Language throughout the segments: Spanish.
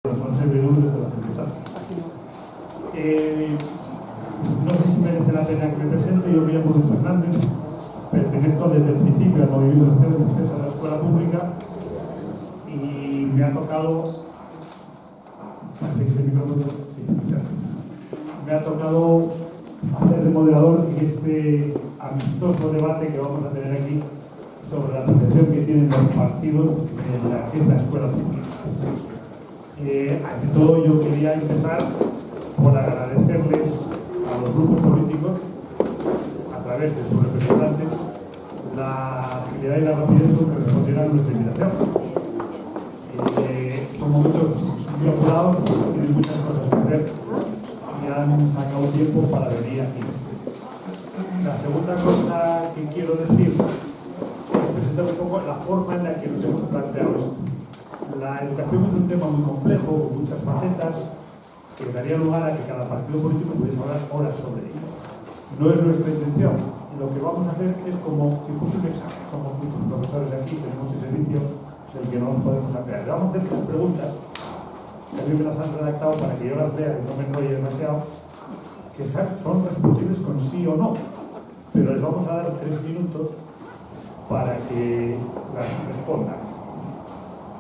Son servidores de la Secretaría. No sé si merece la pena que me presente. Yo me llamo Luis Fernández, pertenezco desde el principio al movimiento social de defensa de la escuela pública y me ha tocado, hacer de moderador en este amistoso debate que vamos a tener aquí sobre la percepción que tienen los partidos en la escuela pública. Ante todo, yo quería empezar por agradecerles a los grupos políticos, a través de sus representantes, la agilidad y la rapidez con que respondieron a nuestra invitación. Son momentos muy apurados, tienen muchas cosas que hacer y han sacado tiempo para venir aquí. La segunda cosa que quiero decir es presentar un poco la forma en la que nos hemos planteado esto. La educación es un tema muy complejo, con muchas facetas, que daría lugar a que cada partido político pudiese hablar horas sobre ello. No es nuestra intención. Lo que vamos a hacer es como si fuese un examen. Somos muchos profesores aquí, tenemos ese servicio del que no nos podemos apear. Le vamos a hacer tres preguntas, que a mí me las han redactado para que yo las lea y no me enrolle demasiado, que son responsibles con sí o no. Pero les vamos a dar 3 minutos para que las respondan.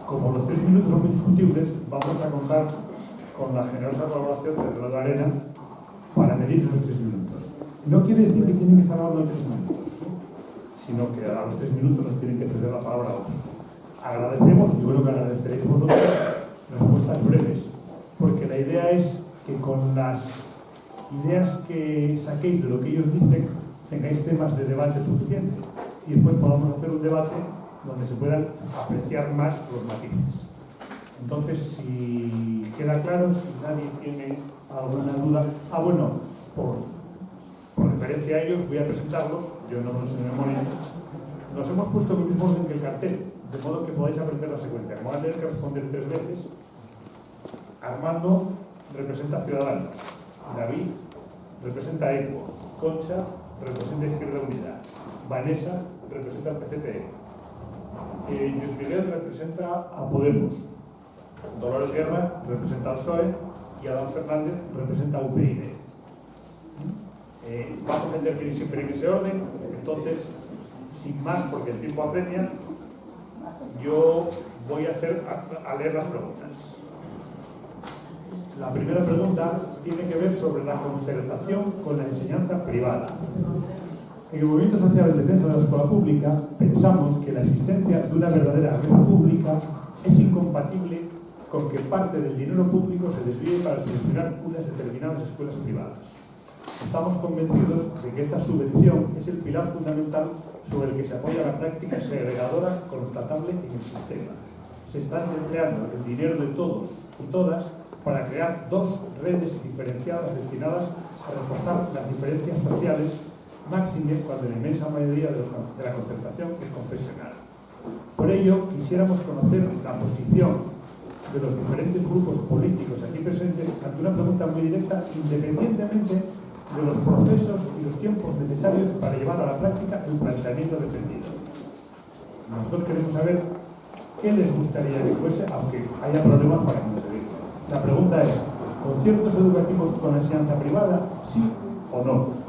Como los 3 minutos son muy discutibles, vamos a contar con la generosa colaboración de Reloj de Arena para medir esos 3 minutos. No quiere decir que tienen que estar hablando 3 minutos, sino que a los 3 minutos nos tienen que ceder la palabra a otros. Agradecemos, y yo creo que agradeceréis vosotros, respuestas breves, porque la idea es que con las ideas que saquéis de lo que ellos dicen, tengáis temas de debate suficiente y después podamos hacer un debate donde se puedan apreciar más los matices. Entonces, si queda claro, si nadie tiene alguna duda... bueno, por referencia a ellos, voy a presentarlos, yo no me los sé de memoria. Nos hemos puesto el mismo orden que el cartel, de modo que podáis aprender la secuencia. Como van a tener que responder 3 veces, Armando representa Ciudadanos, David representa ECO, Concha representa Izquierda Unida, Vanessa representa el PCPE, Luis Miguel representa a Podemos, Dolores Guerra representa al PSOE y Adán Fernández representa a UPyD. Vamos a intervenir siempre en ese orden. Entonces, sin más, porque el tiempo apremia, yo voy a leer las preguntas. La primera pregunta tiene que ver sobre la concertación con la enseñanza privada. En el movimiento social de defensa de la escuela pública pensamos que la existencia de una verdadera red pública es incompatible con que parte del dinero público se desvíe para subvencionar unas determinadas escuelas privadas. Estamos convencidos de que esta subvención es el pilar fundamental sobre el que se apoya la práctica segregadora constatable en el sistema. Se está empleando el dinero de todos y todas para crear 2 redes diferenciadas destinadas a reforzar las diferencias sociales, máxime cuando la inmensa mayoría de la concertación es confesional. Por ello, quisiéramos conocer la posición de los diferentes grupos políticos aquí presentes ante una pregunta muy directa, independientemente de los procesos y los tiempos necesarios para llevar a la práctica el planteamiento defendido. Nosotros queremos saber qué les gustaría que fuese, aunque haya problemas para que no se diga. La pregunta es, ¿conciertos educativos con la enseñanza privada, sí o no?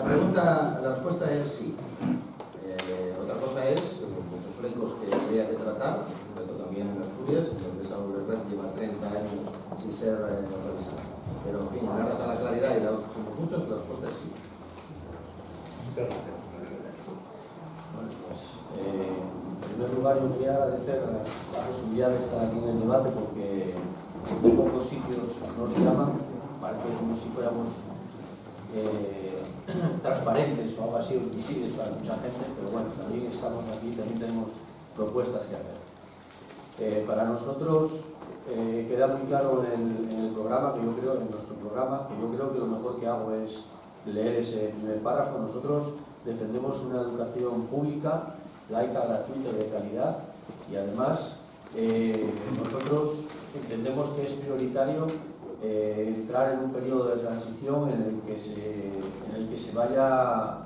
Bueno, la respuesta es sí. Otra cosa es muchos flecos que habría que tratar, pero también en Asturias, donde esa red lleva 30 años sin ser revisada. Pero en fin, gracias a la claridad y a otros muchos, la respuesta es sí. Bueno, pues, en primer lugar, yo quería agradecer la posibilidad de estar aquí en el debate porque de pocos sitios nos llaman, parece como si fuéramos transparentes o algo así, o visibles para mucha gente, pero bueno, también estamos aquí, también tenemos propuestas que hacer. Para nosotros queda muy claro en el programa, que yo creo, en nuestro programa, que yo creo que lo mejor que hago es leer ese primer párrafo. Nosotros defendemos una educación pública, laica, gratuita y de calidad, y además nosotros entendemos que es prioritario entrar en un periodo de transición en el que se vaya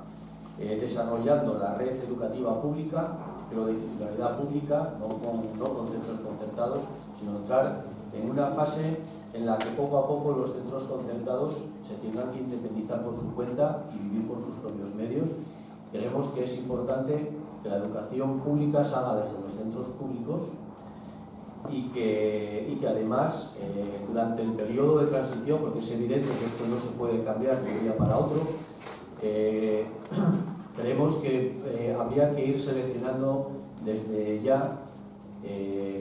desarrollando la red educativa pública, pero de titularidad pública, no con centros concertados, sino entrar en una fase en la que poco a poco los centros concertados se tengan que independizar por su cuenta y vivir por sus propios medios. Creemos que es importante que la educación pública se haga desde los centros públicos y que además durante el periodo de transición, porque es evidente que esto no se puede cambiar de un día para otro, creemos que habría que ir seleccionando desde ya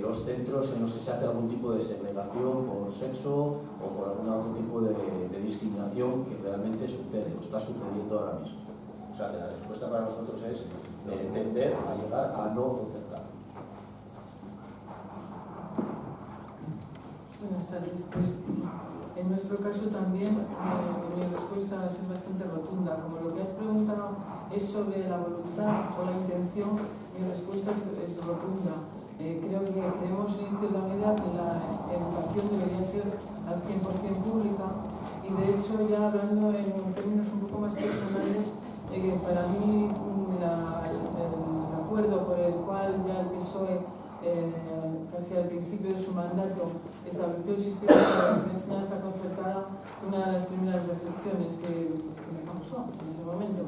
los centros en los que se hace algún tipo de segregación por sexo o por algún otro tipo de discriminación que realmente sucede o está sucediendo ahora mismo. O sea que la respuesta para nosotros es tender a llegar a no concertarnos. Buenas tardes. Pues en nuestro caso también mi respuesta va a ser bastante rotunda. Como lo que has preguntado es sobre la voluntad o la intención, mi respuesta es rotunda. Creo que creemos en Izquierda Unida que la educación debería ser al 100% pública y de hecho, ya hablando en términos un poco más personales, para mí el acuerdo por el cual ya el PSOE casi al principio de su mandato estableció el sistema de enseñanza concertada, fue una de las primeras reflexiones que me causó en ese momento.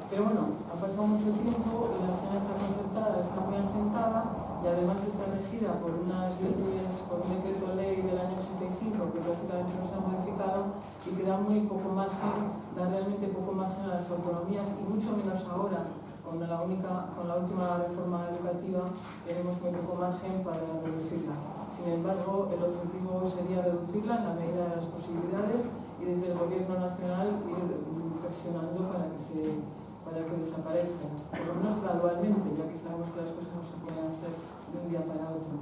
Pero bueno, ha pasado mucho tiempo, la enseñanza concertada está muy asentada y además está regida por unas leyes, por un decreto ley del año 85 que prácticamente no se ha modificado y que da muy poco margen, da realmente poco margen a las autonomías y mucho menos ahora. Con la última reforma educativa tenemos muy poco margen para reducirla. Sin embargo, el objetivo sería reducirla en la medida de las posibilidades y desde el Gobierno Nacional ir presionando para que desaparezca, por lo menos gradualmente, ya que sabemos que las cosas no se pueden hacer de un día para otro.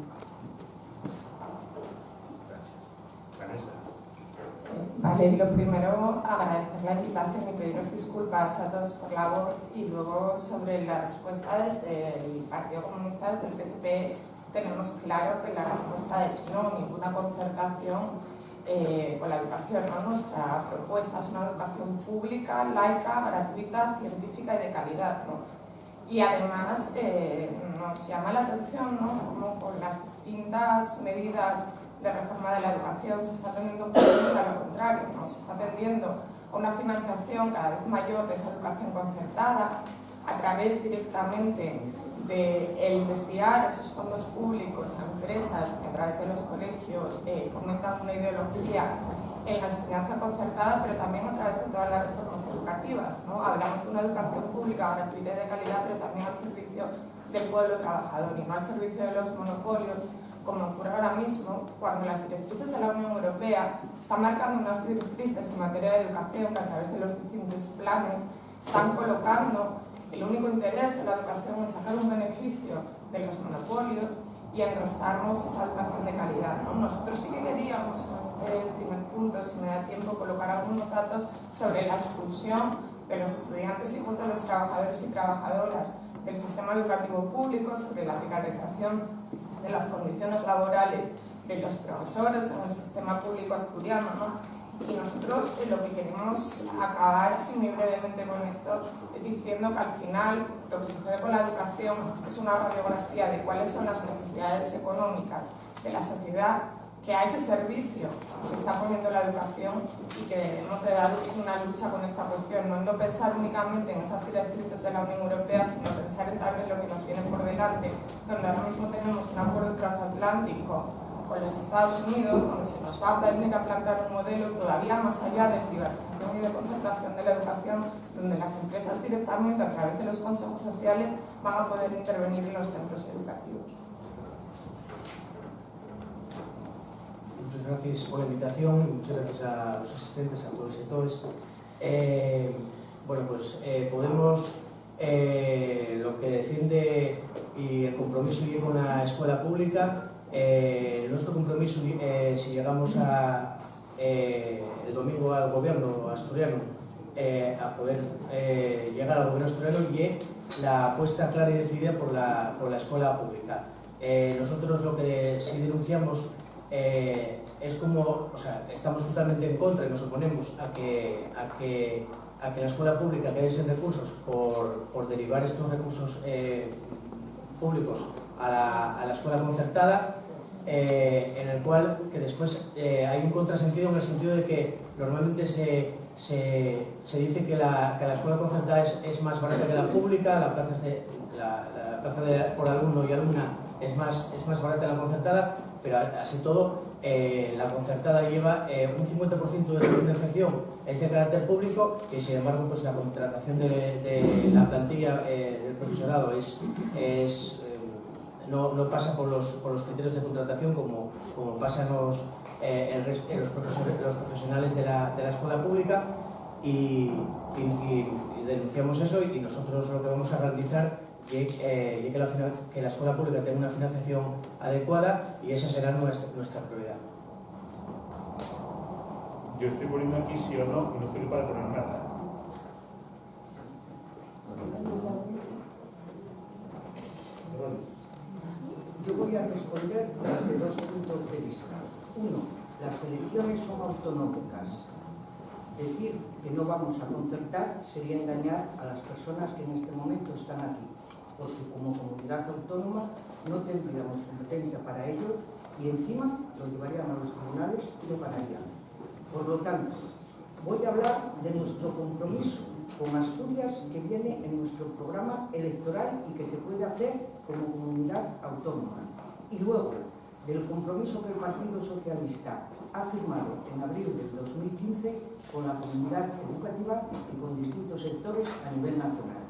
Vale, lo primero, agradecer la invitación y pediros disculpas a todos por la voz, y luego sobre la respuesta desde el Partido Comunista, desde el PCP, tenemos claro que la respuesta es no, ninguna concertación con la educación, ¿no? Nuestra propuesta es una educación pública, laica, gratuita, científica y de calidad, ¿no? Y además nos llama la atención, ¿no?, como con las distintas medidas de reforma de la educación se está tendiendo justamente a lo contrario, ¿no? Se está tendiendo a una financiación cada vez mayor de esa educación concertada a través directamente de el desviar esos fondos públicos a empresas que a través de los colegios fomentan una ideología en la enseñanza concertada, pero también a través de todas las reformas educativas, ¿no? Hablamos de una educación pública gratuita y de calidad, pero también al servicio del pueblo trabajador y no al servicio de los monopolios, como ocurre ahora mismo, cuando las directrices de la Unión Europea están marcando unas directrices en materia de educación que a través de los distintos planes están colocando el único interés de la educación en sacar un beneficio de los monopolios y en restarnos esa educación de calidad, ¿no? Nosotros sí que queríamos, en este primer punto, si me da tiempo, colocar algunos datos sobre la expulsión de los estudiantes hijos de los trabajadores y trabajadoras del sistema educativo público, sobre la precarización de las condiciones laborales de los profesores en el sistema público asturiano, ¿no? Y nosotros lo que queremos acabar, así muy brevemente con esto, es diciendo que al final lo que sucede con la educación es una radiografía de cuáles son las necesidades económicas de la sociedad, que a ese servicio se está poniendo la educación y que debemos de dar una lucha con esta cuestión, no pensar únicamente en esas directrices de la Unión Europea, sino pensar en también lo que nos viene por delante, donde ahora mismo tenemos un acuerdo transatlántico con los Estados Unidos, donde se nos va a venir a plantear un modelo todavía más allá de privatización y de concertación de la educación, donde las empresas directamente a través de los consejos sociales van a poder intervenir en los centros educativos. Muchas gracias por la invitación y muchas gracias a los asistentes, a todos y todas. Bueno, pues Podemos lo que defiende y el compromiso y con la escuela pública, nuestro compromiso si llegamos el domingo al gobierno asturiano, a poder llegar al gobierno asturiano, y la apuesta clara y decidida por la escuela pública. Nosotros lo que sí denunciamos es como, o sea, estamos totalmente en contra y nos oponemos a que la escuela pública quede sin recursos por derivar estos recursos públicos a la escuela concertada, en el cual que después hay un contrasentido, en el sentido de que normalmente se dice que la escuela concertada es más barata que la pública, la plaza por alumno y alumna es más barata que la concertada, pero así todo la concertada lleva un 50% de la financiación es de carácter público, y sin embargo pues la contratación de la plantilla del profesorado no pasa por los criterios de contratación como pasa en los profesionales de la escuela pública, y denunciamos eso, y nosotros lo que vamos a garantizar es que la escuela pública tenga una financiación adecuada, y esa será nuestra prioridad. Yo estoy poniendo aquí sí o no, y no estoy para poner nada. Yo voy a responder desde dos puntos de vista. Uno, las elecciones son autonómicas. Decir que no vamos a concertar sería engañar a las personas que en este momento están aquí, porque como comunidad autónoma no tendríamos competencia para ello, y encima lo llevarían a los tribunales y lo ganarían. Por lo tanto, voy a hablar de nuestro compromiso con Asturias, que viene en nuestro programa electoral y que se puede hacer como comunidad autónoma. Y luego, del compromiso que el Partido Socialista ha firmado en abril del 2015 con la comunidad educativa y con distintos sectores a nivel nacional.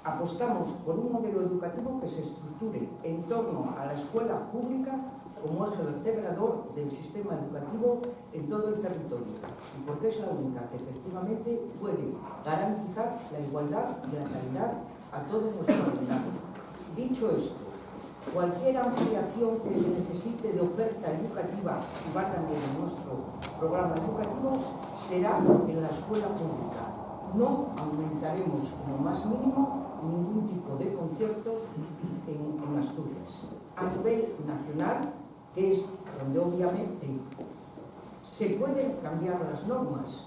Apostamos por un modelo educativo que se estructure en torno a la escuela pública como eje vertebrador del sistema educativo en todo el territorio, y porque es la única que efectivamente puede garantizar la igualdad y la calidad a todo nuestro alumnado. Dicho esto, cualquier ampliación que se necesite de oferta educativa, y va también en nuestro programa educativo, será en la escuela pública. No aumentaremos como más mínimo ningún tipo de concierto en Asturias. A nivel nacional, que es donde obviamente se pueden cambiar las normas,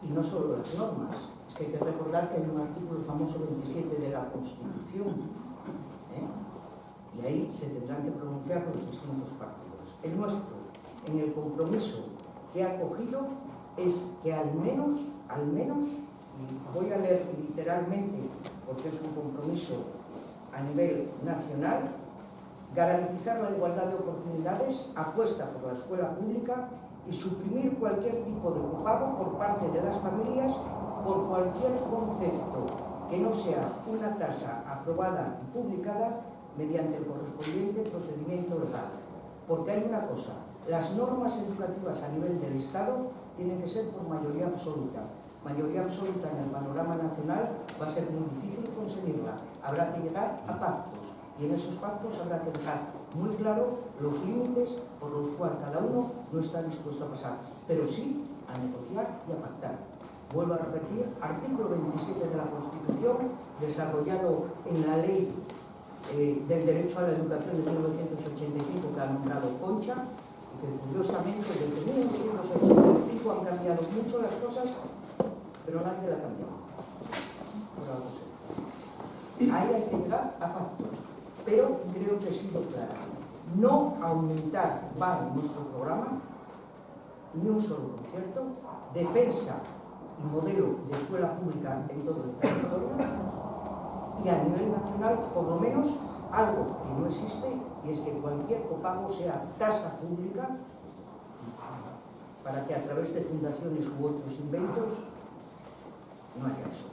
y no solo las normas, es que hay que recordar que hay un artículo famoso 27 de la Constitución, y ahí se tendrán que pronunciar los distintos partidos. El nuestro, en el compromiso que ha cogido, es que al menos, y voy a leer literalmente porque es un compromiso a nivel nacional, garantizar la igualdad de oportunidades, apuesta por la escuela pública y suprimir cualquier tipo de copago por parte de las familias por cualquier concepto que no sea una tasa aprobada y publicada mediante el correspondiente procedimiento legal. Porque hay una cosa, las normas educativas a nivel del Estado tienen que ser por mayoría absoluta. Mayoría absoluta en el panorama nacional va a ser muy difícil conseguirla. Habrá que llegar a pactos, y en esos pactos habrá que dejar muy claro los límites por los cuales cada uno no está dispuesto a pasar, pero sí a negociar y a pactar. Vuelvo a repetir, artículo 27 de la Constitución, desarrollado en la Ley del Derecho a la Educación de 1985, que ha nombrado Concha, y que curiosamente desde 1985 han cambiado mucho las cosas, pero nadie la ha cambiado. Por algo sé. Ahí hay que llegar a pactos, pero creo que he sido clara. No aumentar va en nuestro programa ni un solo concierto, defensa y modelo de escuela pública en todo el territorio, y a nivel nacional, por lo menos, algo que no existe, y es que cualquier copago sea tasa pública, para que a través de fundaciones u otros inventos no haya eso.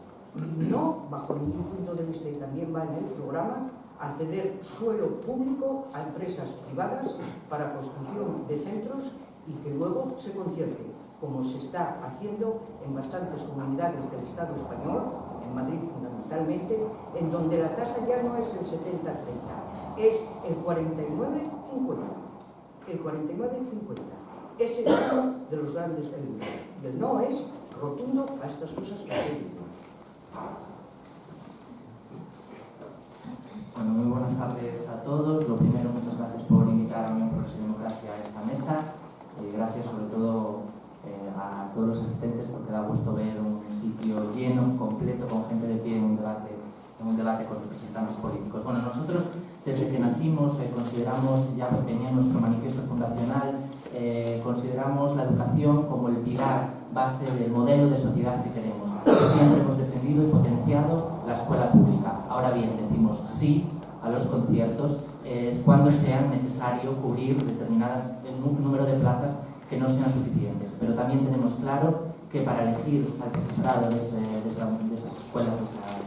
Y no, bajo ningún punto de vista, y también va en el programa, a ceder suelo público a empresas privadas para construcción de centros y que luego se concierte, como se está haciendo en bastantes comunidades del Estado español, en Madrid fundamentalmente, en donde la tasa ya no es el 70-30, es el 49-50. El 49-50. Ese es uno de los grandes peligros. Y el no es rotundo a estas cosas que estoy diciendo. Bueno, muy buenas tardes a todos. Lo primero, muchas gracias por invitar a Unión Progreso y Democracia a esta mesa. Gracias sobre todo a todos los asistentes, porque da gusto ver un sitio lleno, completo, con gente de pie en un debate con representantes políticos. Bueno, nosotros desde que nacimos consideramos, ya venía en nuestro manifiesto fundacional, consideramos la educación como el pilar base del modelo de sociedad que queremos. Siempre hemos defendido y potenciado la escuela pública. Ahora bien, decimos sí a los conciertos cuando sea necesario cubrir un número de plazas que no sean suficientes. Pero también tenemos claro que para elegir al profesorado de esas escuelas, de esa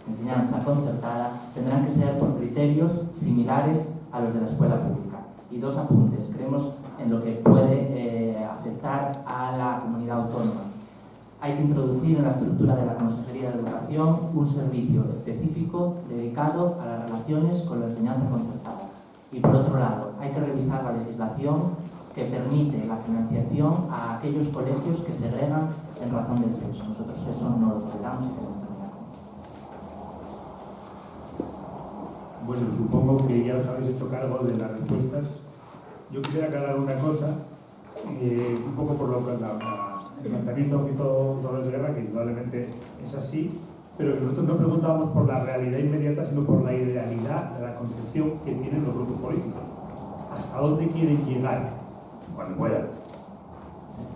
enseñanza concertada, tendrán que ser por criterios similares a los de la escuela pública. Y dos apuntes. Creemos en lo que puede afectar a la comunidad autónoma. Hay que introducir en la estructura de la Consejería de Educación un servicio específico dedicado a las relaciones con la enseñanza concertada. Y por otro lado, hay que revisar la legislación que permite la financiación a aquellos colegios que segregan en razón del sexo. Nosotros eso no lo toleramos y queremos terminar. Bueno, supongo que ya os habéis hecho cargo de las respuestas. Yo quisiera aclarar una cosa, un poco por lo que el planteamiento que hizo Dolores Guerra, que indudablemente es así, pero que nosotros no preguntábamos por la realidad inmediata, sino por la idealidad de la concepción que tienen los grupos políticos. ¿Hasta dónde quieren llegar? Cuando puedan.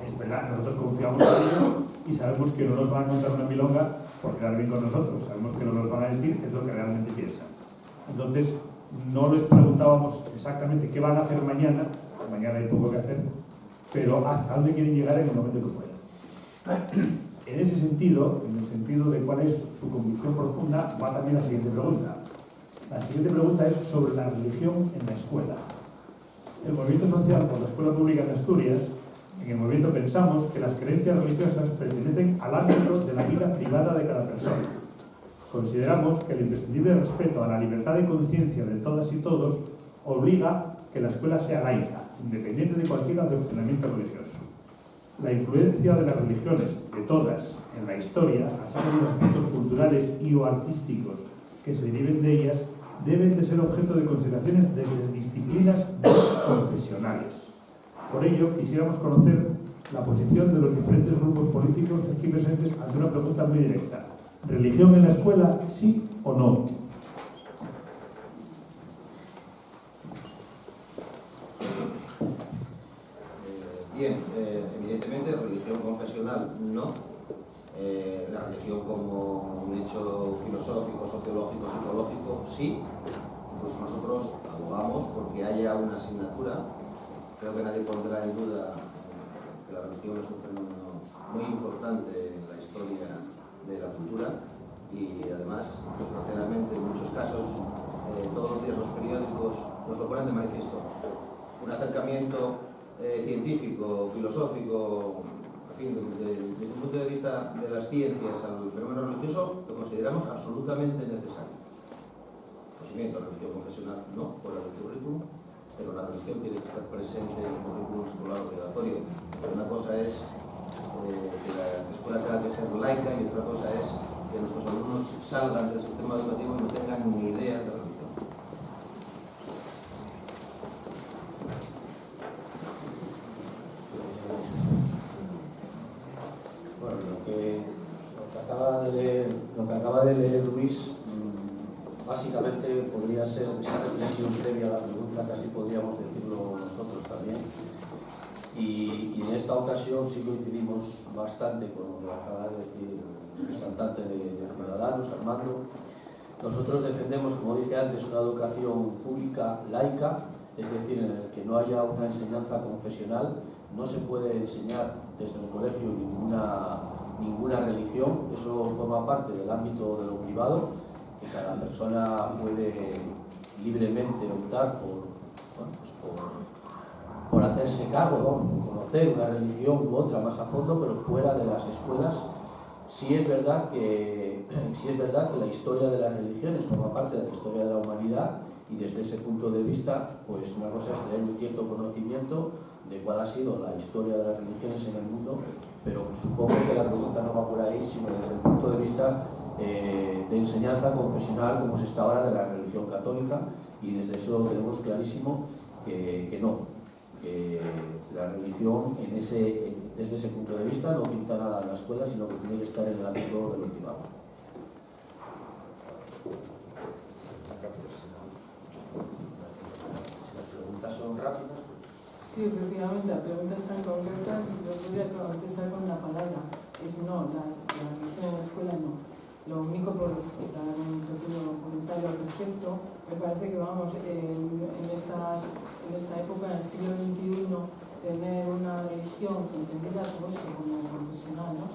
Es verdad, nosotros confiamos en ellos y sabemos que no nos van a contar una milonga por quedar bien con nosotros. Sabemos que no nos van a decir qué es lo que realmente piensan. Entonces, no les preguntábamos exactamente qué van a hacer mañana hay poco que hacer, pero hasta dónde quieren llegar en el momento que puedan. En ese sentido, en el sentido de cuál es su convicción profunda, va también la siguiente pregunta. La siguiente pregunta es sobre la religión en la escuela. El movimiento social por la escuela pública en Asturias, en el movimiento pensamos que las creencias religiosas pertenecen al ámbito de la vida privada de cada persona. Consideramos que el imprescindible respeto a la libertad de conciencia de todas y todos obliga que la escuela sea laica, independiente de cualquier adoctrinamiento religioso. La influencia de las religiones, de todas, en la historia, así como los aspectos culturales y o artísticos que se deriven de ellas, deben de ser objeto de consideraciones desde disciplinas confesionales. Por ello, quisiéramos conocer la posición de los diferentes grupos políticos aquí presentes ante una pregunta muy directa. ¿Religión en la escuela, sí o no? Bien, evidentemente religión confesional no. La religión como un hecho filosófico, sociológico, psicológico sí. Incluso nosotros abogamos porque haya una asignatura. Creo que nadie pondrá en duda que la religión es un fenómeno muy importante en la historia de la cultura y además, desgraciadamente, en muchos casos, todos los días los periódicos nos lo ponen de manifiesto. Un acercamiento científico, filosófico, en fin, desde el punto de vista de las ciencias al fenómeno religioso, lo consideramos absolutamente necesario. Por supuesto, la religión confesional no, fuera del currículum, pero la religión tiene que estar presente en el currículum escolar obligatorio. Una cosa es que la escuela tenga que ser laica y otra cosa es que nuestros alumnos salgan del sistema educativo y no tengan ni idea de religión. Bueno, lo que acaba de leer Luis, básicamente podría ser esa reflexión previa a la pregunta, casi podríamos decirlo nosotros también. Y en esta ocasión sí coincidimos bastante con lo que acaba de decir el representante de Ciudadanos, Armando. Nosotros defendemos, como dije antes, una educación pública laica, es decir, en el que no haya una enseñanza confesional. No se puede enseñar desde el colegio ninguna religión, eso forma parte del ámbito de lo privado, que cada persona puede libremente optar por hacerse cargo, por conocer una religión u otra más a fondo, pero fuera de las escuelas. Sí es verdad que la historia de las religiones forma parte de la historia de la humanidad, y desde ese punto de vista, pues una cosa es tener un cierto conocimiento de cuál ha sido la historia de las religiones en el mundo, pero supongo que la pregunta no va por ahí, sino desde el punto de vista de enseñanza confesional, como se está ahora, de la religión católica, y desde eso tenemos clarísimo que no, que la religión desde ese punto de vista no pinta nada en la escuela, sino que tiene que estar en el ámbito de lo privado. Las preguntas son rápidas. Sí, efectivamente, la pregunta es tan concreta que yo podría contestar con una palabra. Es no, la religión en la escuela no. Lo único, por dar un pequeño comentario al respecto, me parece que vamos, en esta época, en el siglo XXI, tener una religión entendida como eso, como profesional, ¿no?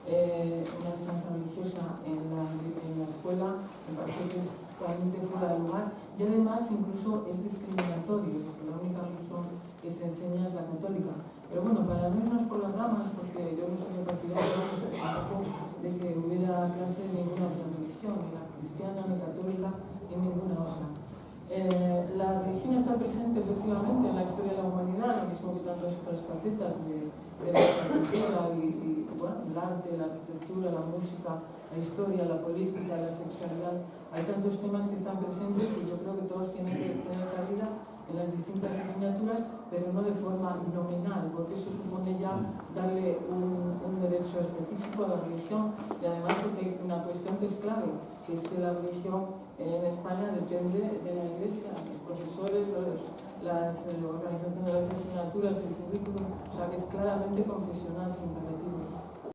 Una enseñanza religiosa en la escuela, me parece que es totalmente fuera de lugar, y además incluso es discriminatorio, porque la única religión que se enseña es la católica. Pero bueno, para no irnos por las ramas, porque yo no soy partidario tampoco de que hubiera clase de ninguna otra religión, ni la cristiana, ni católica, ni ninguna otra. La religión está presente efectivamente en la historia de la humanidad, lo mismo que tantas otras facetas de la cultura y bueno, el arte, la arquitectura, la música, la historia, la política, la sexualidad. Hay tantos temas que están presentes y yo creo que todos tienen que tener cabida en las distintas asignaturas, pero no de forma nominal, porque eso supone ya darle un derecho específico a la religión, y además porque hay una cuestión que es clave, que es que la religión en España depende de la Iglesia, los profesores, las organizaciones de las asignaturas, el currículum, o sea que es claramente confesional, sin repetir